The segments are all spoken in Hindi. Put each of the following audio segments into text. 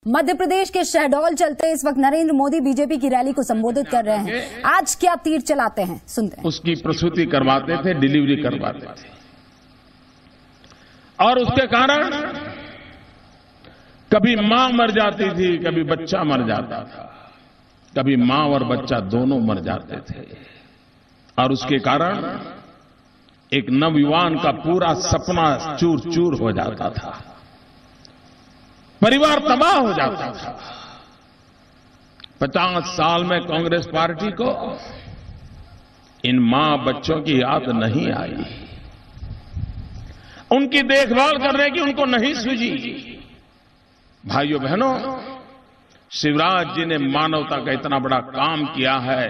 मध्य प्रदेश के शहडोल चलते इस वक्त नरेंद्र मोदी बीजेपी की रैली को संबोधित कर रहे हैं। आज क्या तीर चलाते हैं, सुनते हैं। उसकी प्रसूति करवाते थे, डिलीवरी करवाते थे, और उसके कारण कभी मां मर जाती थी, कभी बच्चा मर जाता था, कभी मां और बच्चा दोनों मर जाते थे, और उसके कारण एक नवयुवान का पूरा सपना चूर चूर हो जाता था, परिवार तबाह हो जाता था। 50 साल में कांग्रेस पार्टी को इन मां बच्चों की याद नहीं आई, उनकी देखभाल करने की उनको नहीं सूझी। भाइयों बहनों, शिवराज जी ने मानवता का इतना बड़ा काम किया है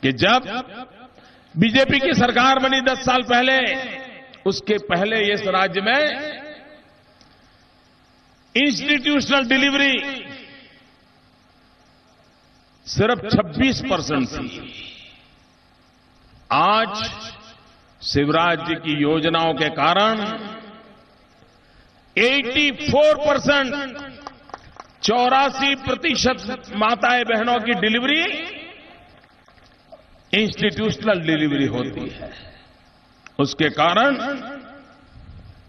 कि जब बीजेपी की सरकार बनी 10 साल पहले, उसके पहले इस राज्य में इंस्टीट्यूशनल डिलीवरी सिर्फ 26% थी। आज शिवराज जी की योजनाओं के कारण 84%, 84% माताएं बहनों की डिलीवरी इंस्टीट्यूशनल डिलीवरी होती है। उसके कारण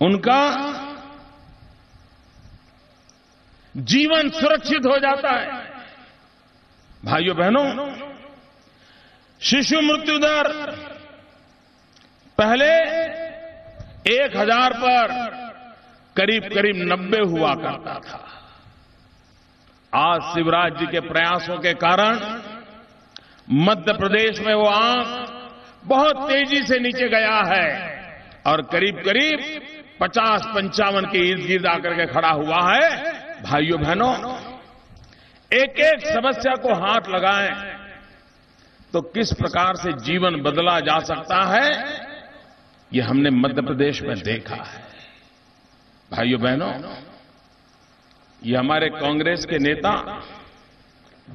उनका जीवन सुरक्षित हो जाता है। भाइयों बहनों, शिशु मृत्यु दर पहले 1000 पर करीब 90 हुआ करता था। आज शिवराज जी के प्रयासों के कारण मध्य प्रदेश में वो आंक बहुत तेजी से नीचे गया है और करीब 50-55 के इर्द गिर्द आकर के खड़ा हुआ है। भाइयों बहनों, एक एक समस्या को हाथ लगाएं तो किस प्रकार से जीवन बदला जा सकता है, ये हमने मध्य प्रदेश में देखा है। भाइयों बहनों, ये हमारे कांग्रेस के नेता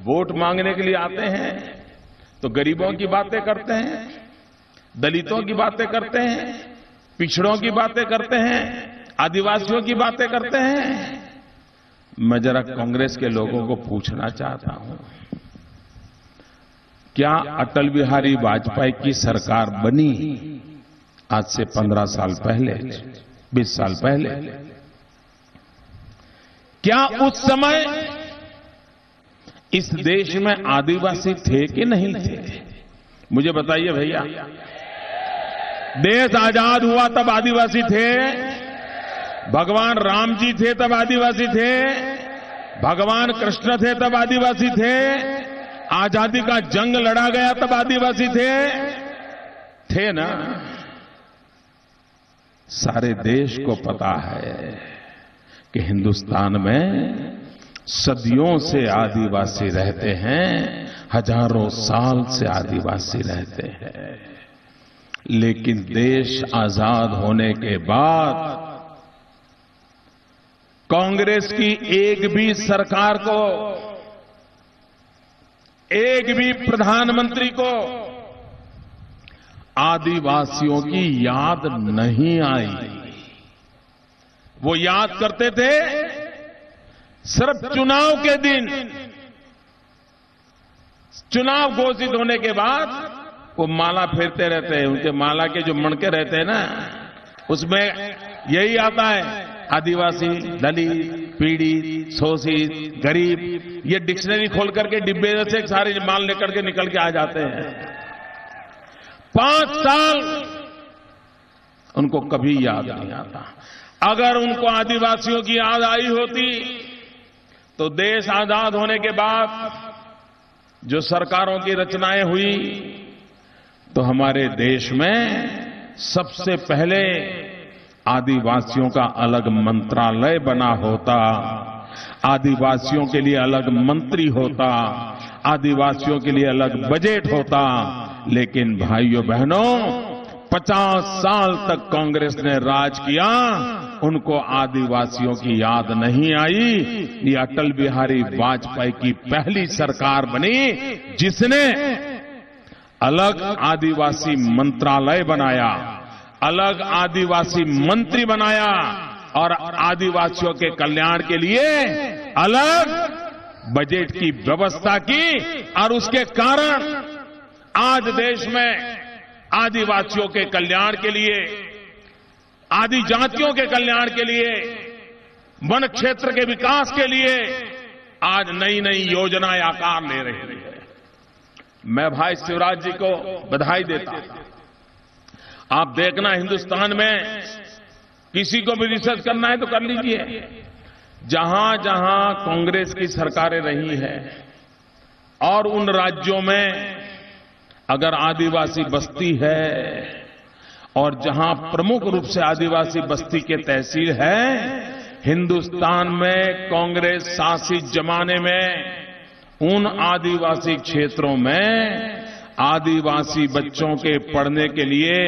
वोट मांगने के लिए आते हैं तो गरीबों की बातें करते हैं, दलितों की बातें करते हैं, पिछड़ों की बातें करते हैं, आदिवासियों की बातें करते हैं। मैं जरा कांग्रेस के लोगों को पूछना चाहता हूं, क्या अटल बिहारी वाजपेयी की सरकार बनी आज से 15 साल पहले, 20 साल पहले? क्या उस समय इस देश में आदिवासी थे कि नहीं थे? मुझे बताइए भैया। देश आजाद हुआ तब आदिवासी थे, भगवान राम जी थे तब आदिवासी थे, भगवान कृष्ण थे तब आदिवासी थे, आजादी का जंग लड़ा गया तब आदिवासी थे ना? सारे देश को पता है कि हिंदुस्तान में सदियों से आदिवासी रहते हैं, हजारों साल से आदिवासी रहते हैं। लेकिन देश आजाद होने के बाद कांग्रेस की एक भी सरकार को, एक भी प्रधानमंत्री को आदिवासियों की याद नहीं आई। वो याद करते थे सिर्फ चुनाव के दिन। चुनाव घोषित होने के बाद वो माला फेरते रहते हैं, उनके माला के जो मणके रहते हैं ना, उसमें यही आता है आदिवासी, दलित, पीड़ित, शोषित, गरीब। ये डिक्शनरी खोल करके डिब्बे से सारे माल लेकर के निकल के आ जाते हैं। 5 साल उनको कभी याद नहीं आता। अगर उनको आदिवासियों की याद आई होती तो देश आजाद होने के बाद जो सरकारों की रचनाएं हुई तो हमारे देश में सबसे पहले आदिवासियों का अलग मंत्रालय बना होता, आदिवासियों के लिए अलग मंत्री होता, आदिवासियों के लिए अलग बजट होता। लेकिन भाइयों बहनों, 50 साल तक कांग्रेस ने राज किया, उनको आदिवासियों की याद नहीं आई। ये अटल बिहारी वाजपेयी की पहली सरकार बनी जिसने अलग आदिवासी मंत्रालय बनाया, अलग आदिवासी मंत्री बनाया और आदिवासियों के कल्याण के लिए अलग बजट की व्यवस्था की और उसके कारण आज देश में आदिवासियों के कल्याण के लिए, आदि जातियों के कल्याण के लिए, वन क्षेत्र के विकास के लिए आज नई नई योजनाएं आकार ले रही है। मैं भाई शिवराज जी को बधाई देता हूं। आप देखना, हिंदुस्तान में किसी को भी रिसर्च करना है तो कर लीजिए। जहां जहां कांग्रेस की सरकारें रही है और उन राज्यों में अगर आदिवासी बस्ती है और जहां प्रमुख रूप से आदिवासी बस्ती के तहसील है, हिंदुस्तान में कांग्रेस शासित जमाने में उन आदिवासी क्षेत्रों में आदिवासी बच्चों के पढ़ने के लिए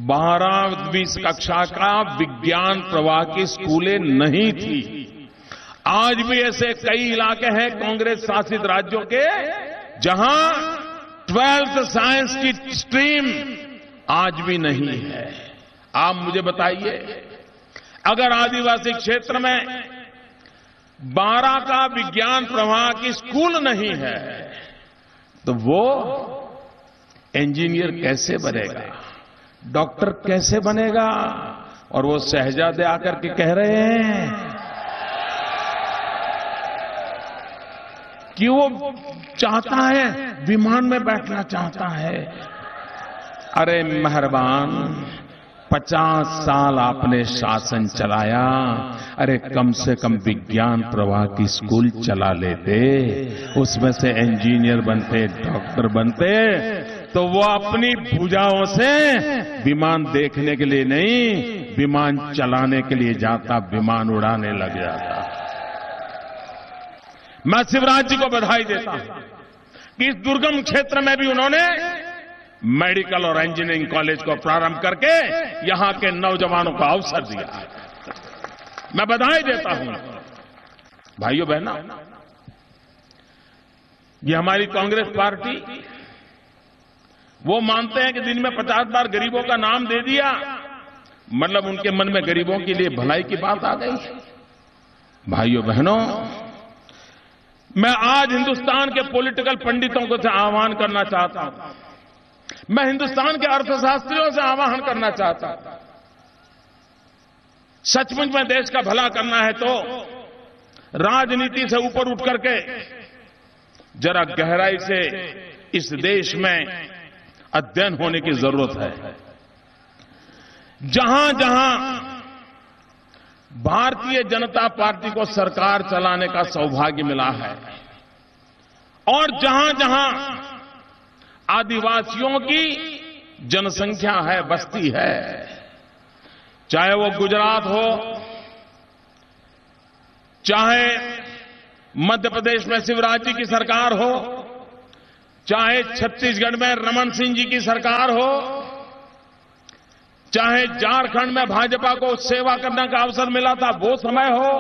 12वीं कक्षा का विज्ञान प्रवाह की स्कूलें नहीं थी। आज भी ऐसे कई इलाके हैं कांग्रेस शासित राज्यों के जहां 12th साइंस की स्ट्रीम आज भी नहीं है। आप मुझे बताइए, अगर आदिवासी क्षेत्र में 12 का विज्ञान प्रवाह की स्कूल नहीं है तो वो इंजीनियर कैसे बनेगा, डॉक्टर कैसे बनेगा? और वो शहजादे आकर के कह रहे हैं कि वो चाहता है विमान में बैठना चाहता है। अरे मेहरबान, 50 साल आपने शासन चलाया, अरे कम से कम विज्ञान प्रवाह की स्कूल चला लेते, उसमें से इंजीनियर बनते, डॉक्टर बनते, तो वो अपनी भुजाओं से विमान देखने के लिए नहीं, विमान चलाने के लिए जाता, विमान उड़ाने लग जाता। मैं शिवराज जी को बधाई देता हूं कि इस दुर्गम क्षेत्र में भी उन्होंने मेडिकल और इंजीनियरिंग कॉलेज को प्रारंभ करके यहां के नौजवानों को अवसर दिया। मैं बधाई देता हूं। भाइयों बहनों, ये हमारी कांग्रेस पार्टी, वो मानते हैं कि दिन में 50 बार गरीबों का नाम दे दिया, मतलब उनके मन में गरीबों के लिए भलाई की बात आ गई। भाइयों बहनों, मैं आज हिंदुस्तान के पॉलिटिकल पंडितों को आह्वान करना चाहता हूं, मैं हिंदुस्तान के अर्थशास्त्रियों से आह्वान करना चाहता हूं, सचमुच में देश का भला करना है तो राजनीति से ऊपर उठ करके जरा गहराई से इस देश में अध्ययन होने की जरूरत है। जहां जहां भारतीय जनता पार्टी को सरकार चलाने का सौभाग्य मिला है और जहां जहां आदिवासियों की जनसंख्या है, बस्ती है, चाहे वो गुजरात हो, चाहे मध्य प्रदेश में शिवराज जी की सरकार हो, चाहे छत्तीसगढ़ में रमन सिंह जी की सरकार हो, चाहे झारखंड में भाजपा को सेवा करने का अवसर मिला था वो समय हो,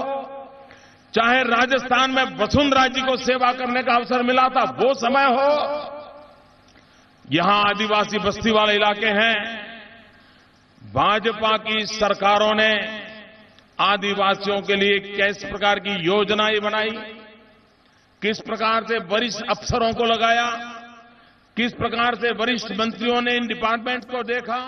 चाहे राजस्थान में वसुंधरा जी को सेवा करने का अवसर मिला था वो समय हो, यहां आदिवासी बस्ती वाले इलाके हैं, भाजपा की सरकारों ने आदिवासियों के लिए किस प्रकार की योजनाएं बनाई, किस प्रकार से वरिष्ठ अफसरों को लगाया, किस प्रकार से वरिष्ठ मंत्रियों ने इन डिपार्टमेंट्स को देखा।